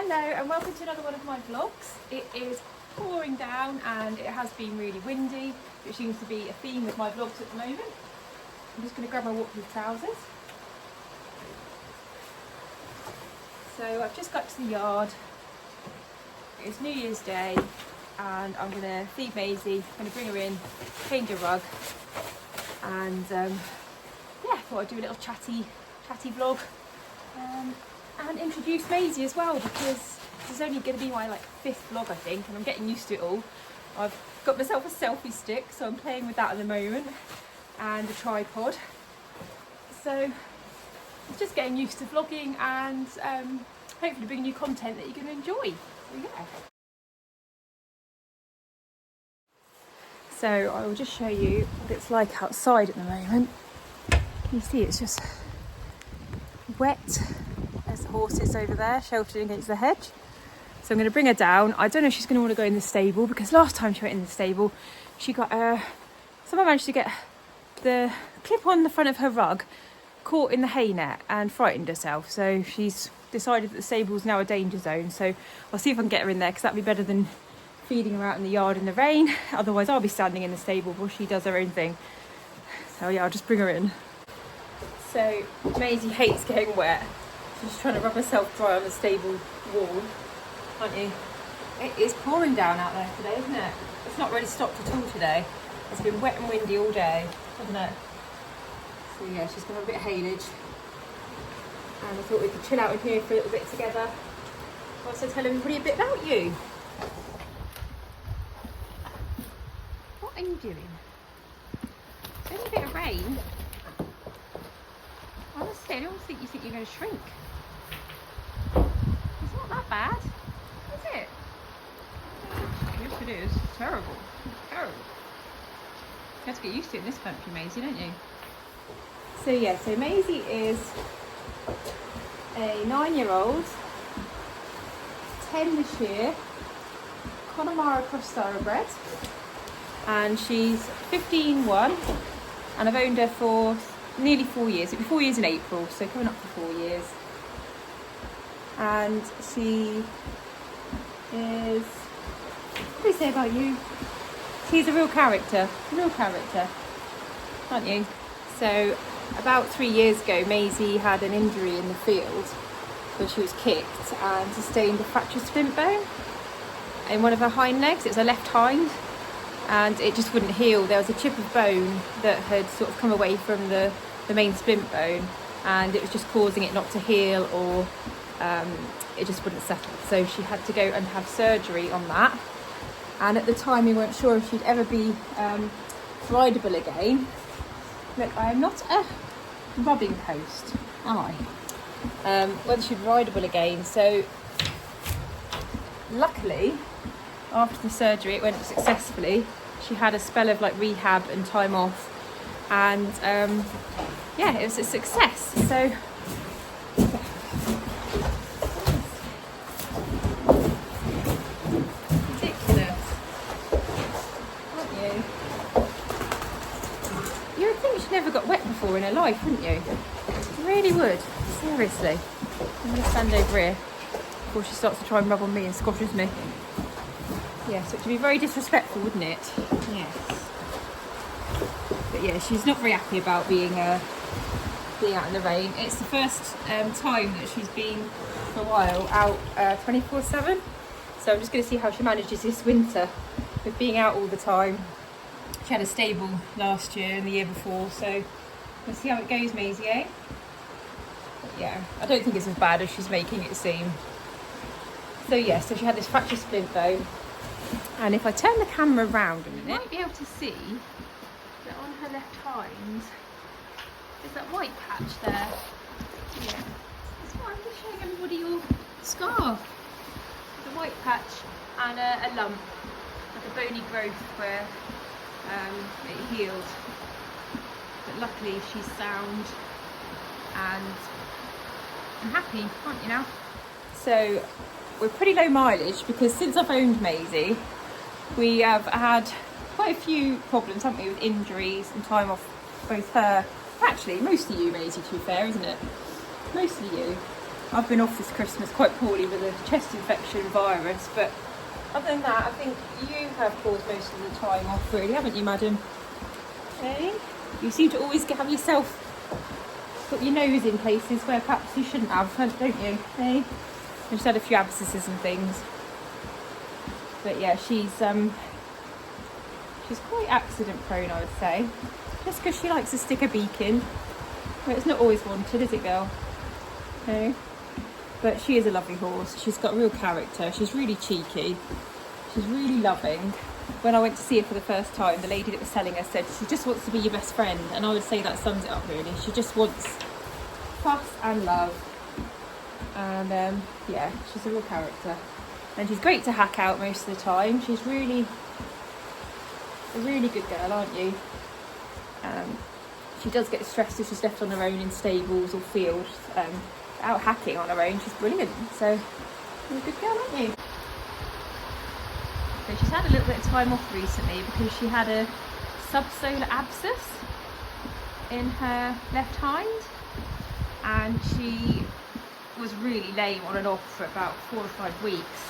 Hello and welcome to another one of my vlogs. It is pouring down and it has been really windy, which seems to be a theme with my vlogs at the moment. I'm just going to grab my waterproof trousers. So I've just got to the yard. It's New Year's Day and I'm going to feed Maisie. I'm going to bring her in, change her rug, and yeah, thought I'd do a little chatty vlog. And introduce Maisie as well, because this is only going to be my fifth vlog I think, and I'm getting used to it all. I've got myself a selfie stick, so I'm playing with that at the moment, and a tripod. So just getting used to vlogging and hopefully bringing you content that you're going to enjoy. So yeah. So I will just show you what it's like outside at the moment. You see it's just wet. There's the horses over there sheltered against the hedge. So I'm going to bring her down. I don't know if she's going to want to go in the stable, because last time she went in the stable she got someone managed to get the clip on the front of her rug caught in the hay net and frightened herself. So she's decided that the stable is now a danger zone. So I'll see if I can get her in there, because that'd be better than feeding her out in the yard in the rain. Otherwise I'll be standing in the stable while she does her own thing. So yeah, I'll just bring her in. So Maisie hates getting wet. She's trying to rub herself dry on the stable wall, aren't you? It is pouring down out there today, isn't it? It's not really stopped at all today. It's been wet and windy all day, hasn't it? So yeah, she's going to have a bit of haylage. And I thought we could chill out in here for a little bit together. Also tell everybody a bit about you. What are you doing? It's only a bit of rain. Honestly, I don't think you're going to shrink. It's not that bad, is it? Yes, it is. It's terrible. It's terrible. You have to get used to it in this country, Maisie, don't you? So yeah, so Maisie is a 9-year-old, 10 this year, Connemara cross Thoroughbred, and she's 15-1, and I've owned her for nearly 4 years. It'll be 4 years in April, so coming up for 4 years. And she is, what do we say about you? She's a real character, aren't you? So about 3 years ago, Maisie had an injury in the field where she was kicked and sustained a fractured splint bone in one of her hind legs. It was her left hind, and it just wouldn't heal. There was a chip of bone that had sort of come away from the main splint bone, and it was just causing it not to heal, or it just wouldn't settle. So she had to go and have surgery on that. And at the time we weren't sure if she'd ever be rideable again. Look, I am not a rubbing post, am I? Whether she'd be rideable again. So luckily, after the surgery, it went successfully. She had a spell of rehab and time off, and yeah, it was a success. So ridiculous, aren't you? You would think she never got wet before in her life, wouldn't you? You really would, seriously. I'm going to stand over here before she starts to try and rub on me and squashes me. Yes, it would be very disrespectful, wouldn't it? Yes. But yeah, she's not very happy about being out in the rain. It's the first time that she's been for a while out 24/7. So I'm just going to see how she manages this winter with being out all the time. She had a stable last year and the year before, so we'll see how it goes, Maisie, eh? But yeah, I don't think it's as bad as she's making it seem. So yeah, so she had this fractured splint bone. And if I turn the camera around a minute, you might be able to see that on her left hind there's that white patch there. Yeah, that's why I'm just showing everybody your scar. The white patch and a lump, like a bony growth where it healed. But luckily she's sound and I'm happy, aren't you now? So we're pretty low mileage, because since I've owned Maisie, we have had quite a few problems, haven't we, with injuries and time off both her, actually mostly you, Maisie, to be fair, isn't it? Mostly you. I've been off this Christmas quite poorly with a chest infection virus, but other than that, I think you have caused most of the time off, really, haven't you, madam? Hey? You seem to always have yourself put your nose in places where perhaps you shouldn't have, don't you? Hey? I've just had a few abscesses and things. But yeah, she's quite accident prone, I would say. Just because she likes to stick her beak in. But it's not always wanted, is it, girl? No. But she is a lovely horse. She's got real character. She's really cheeky. She's really loving. When I went to see her for the first time, the lady that was selling her said she just wants to be your best friend. And I would say that sums it up, really. She just wants fuss and love. And yeah, she's a real character. And she's great to hack out most of the time. She's really a really good girl, aren't you? She does get stressed if she's left on her own in stables or fields. Out hacking on her own, she's brilliant. So you're a good girl, aren't you? So she's had a little bit of time off recently because she had a subsolar abscess in her left hind, and she was really lame on and off for about 4 or 5 weeks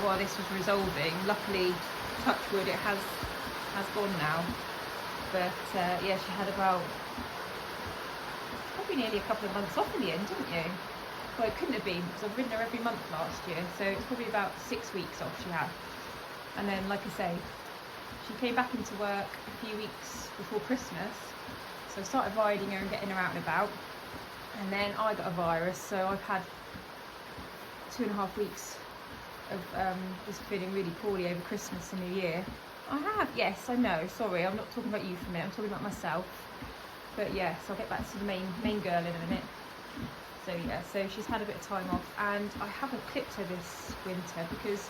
while this was resolving. Luckily, touch wood, it has gone now. But yeah, she had about probably nearly a couple of months off in the end, didn't you? Well, it couldn't have been because I've ridden her every month last year, so it's probably about 6 weeks off she had. And then, like I say, she came back into work a few weeks before Christmas, so I started riding her and getting her out and about. And then I got a virus, so I've had 2.5 weeks of just feeling really poorly over Christmas and New Year. I have, yes, I know, sorry, I'm not talking about you for a minute, I'm talking about myself. But yes, I'll get back to the main girl in a minute. So yeah, so she's had a bit of time off, and I haven't clipped her this winter because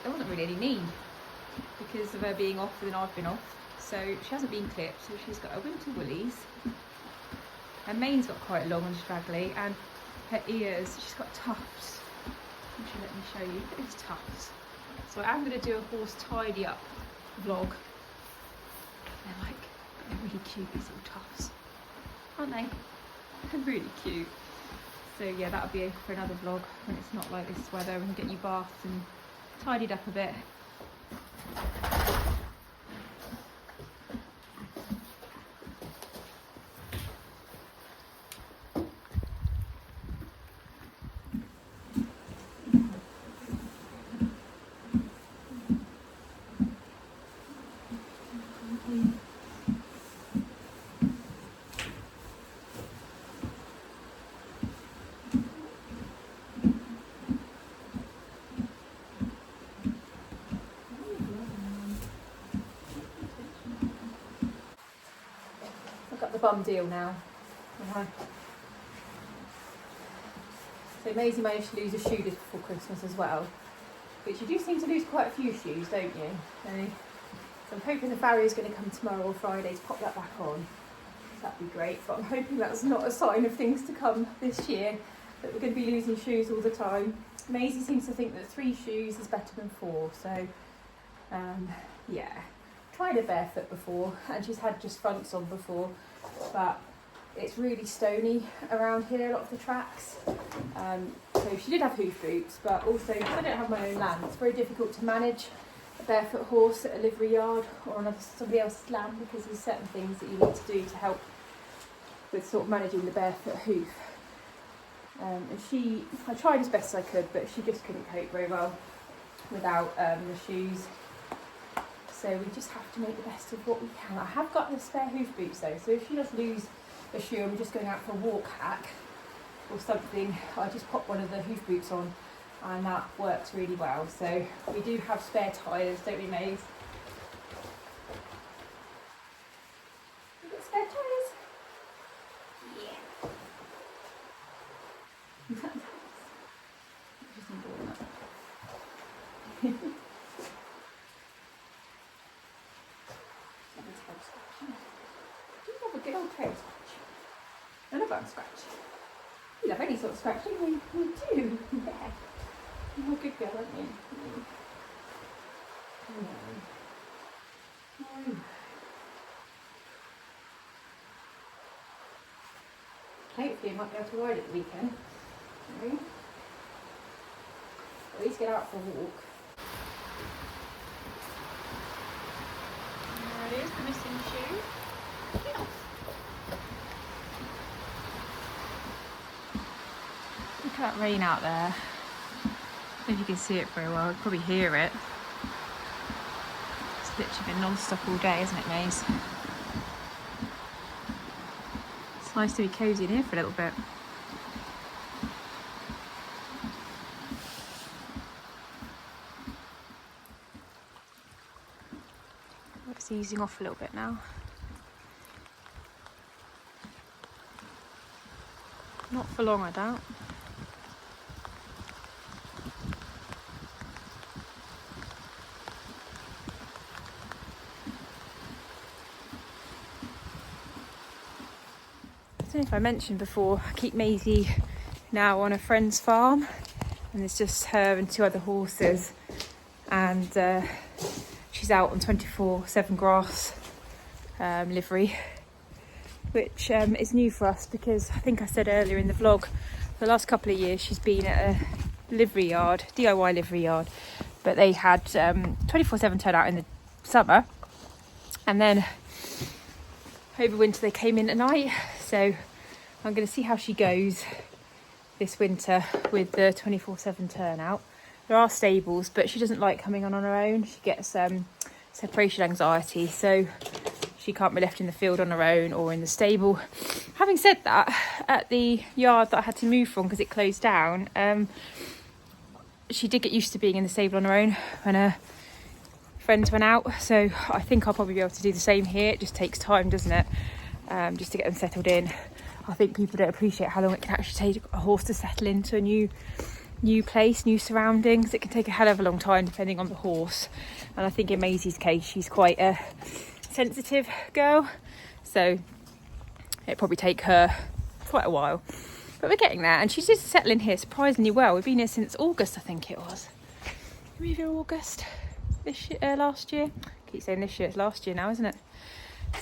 there wasn't really any need because of her being off and then I've been off. So she hasn't been clipped, so she's got her winter woolies. Her mane's got quite long and straggly, and her ears, she's got tufts. Actually, let me show you, look at these tufts. So I'm going to do a horse tidy up vlog. They're really cute, these little tufts, aren't they? They're really cute. So yeah, that'll be for another vlog when it's not like this weather, and get you bathed and tidied up a bit. Bum deal now. So Maisie managed to lose a shoe just before Christmas as well, but you do seem to lose quite a few shoes, don't you? So I'm hoping the farrier's going to come tomorrow or Friday to pop that back on. That'd be great, but I'm hoping that's not a sign of things to come this year, that we're going to be losing shoes all the time. Maisie seems to think that 3 shoes is better than 4, so yeah. Tried her barefoot before, and she's had just fronts on before, but it's really stony around here, a lot of the tracks. So she did have hoof boots, but also because I don't have my own land, it's very difficult to manage a barefoot horse at a livery yard or on somebody else's land, because there's certain things that you need to do to help with sort of managing the barefoot hoof. And I tried as best I could, but she just couldn't cope very well without the shoes. So we just have to make the best of what we can. I have got the spare hoof boots though, so if she does lose a shoe and we're just going out for a walk hack or something, I just pop one of the hoof boots on, and that works really well. So we do have spare tyres, don't we, Maze? You got spare tyres? Yeah. Just enjoying that. Good old toe scratch. And a bum scratch. You love any sort of scratching, we do. Yeah. You're a good girl, aren't you? Oh. Hopefully I might be able to ride at the weekend. Okay. At least get out for a walk. There it is, the missing shoe. Yeah. Look at that rain out there. I don't know if you can see it very well, you can probably hear it. It's literally been non-stop all day, isn't it, Maisie? It's nice to be cosy in here for a little bit. It's easing off a little bit now. Not for long, I doubt. I don't know if I mentioned before, I keep Maisie now on a friend's farm, and it's just her and 2 other horses, and she's out on 24/7 grass livery, which is new for us because I think I said earlier in the vlog, the last couple of years she's been at a livery yard, DIY livery yard, but they had 24/7 turnout in the summer, and then over winter they came in at night. So I'm going to see how she goes this winter with the 24/7 turnout. There are stables, but she doesn't like coming on her own. She gets separation anxiety, so she can't be left in the field on her own or in the stable. Having said that, at the yard that I had to move from because it closed down, she did get used to being in the stable on her own when her friends went out. So I think I'll probably be able to do the same here. It just takes time, doesn't it? Just to get them settled in. I think people don't appreciate how long it can actually take a horse to settle into a new place, new surroundings. It can take a hell of a long time depending on the horse. And I think in Maisie's case, she's quite a sensitive girl, so it'd probably take her quite a while. But we're getting there, and she's just settling here surprisingly well. We've been here since August, I think it was. Were we here August this year, last year? I keep saying this year, it's last year now, isn't it?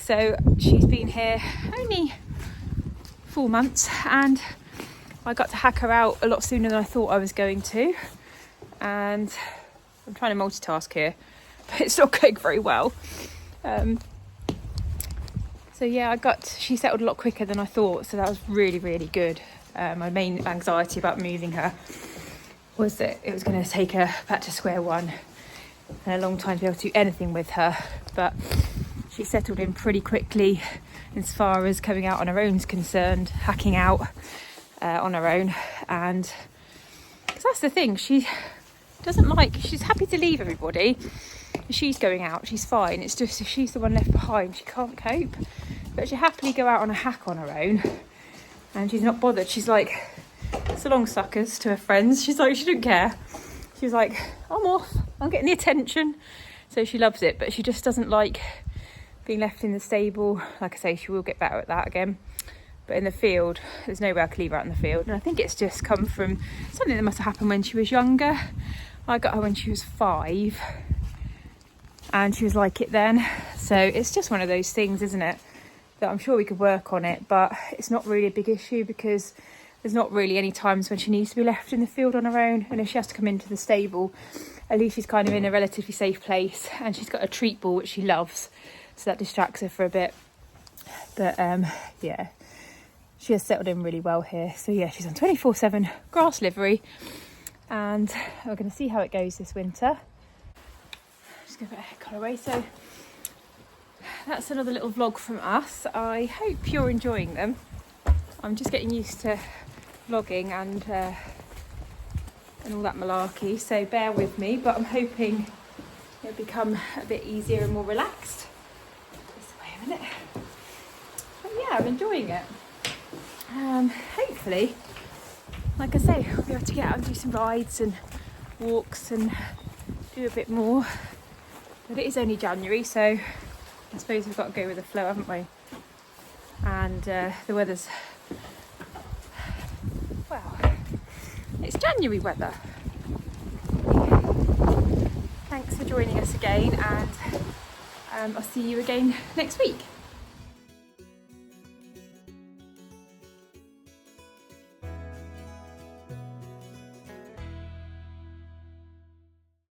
So she's been here only 4 months, and I got to hack her out a lot sooner than I thought I was going to. And I'm trying to multitask here, but it's not going very well. So yeah, she settled a lot quicker than I thought, so that was really, really good. My main anxiety about moving her was that it was going to take her back to square one and a long time to be able to do anything with her, but she settled in pretty quickly as far as coming out on her own is concerned, hacking out on her own. And because that's the thing, she's happy to leave everybody. If she's going out, she's fine. It's just if she's the one left behind, she can't cope. But she'll happily go out on a hack on her own, and she's not bothered. She's like, so long suckers to her friends. She's like, she don't care. She's like, I'm off, I'm getting the attention. So she loves it, but she just doesn't like being left in the stable. Like I say, she will get better at that again. But in the field, there's no way I could leave her out in the field. And I think it's just come from something that must have happened when she was younger. I got her when she was 5, and she was like it then. So it's just one of those things, isn't it? That I'm sure we could work on it, but it's not really a big issue because there's not really any times when she needs to be left in the field on her own. And if she has to come into the stable, at least she's kind of in a relatively safe place, and she's got a treat ball which she loves, so that distracts her for a bit. But yeah, she has settled in really well here. So yeah, she's on 24/7 grass livery, and we're going to see how it goes this winter. Just give it a hair colour away. So that's another little vlog from us. I hope you're enjoying them. I'm just getting used to vlogging and all that malarkey, so bear with me, but I'm hoping it'll become a bit easier and more relaxed. This way a minute. But yeah, I'm enjoying it. Hopefully, like I say, I'll be able to get out and do some rides and walks and do a bit more. But it is only January, so I suppose we've got to go with the flow, haven't we? And the weather's, well, it's January weather. Thanks for joining us again, and I'll see you again next week.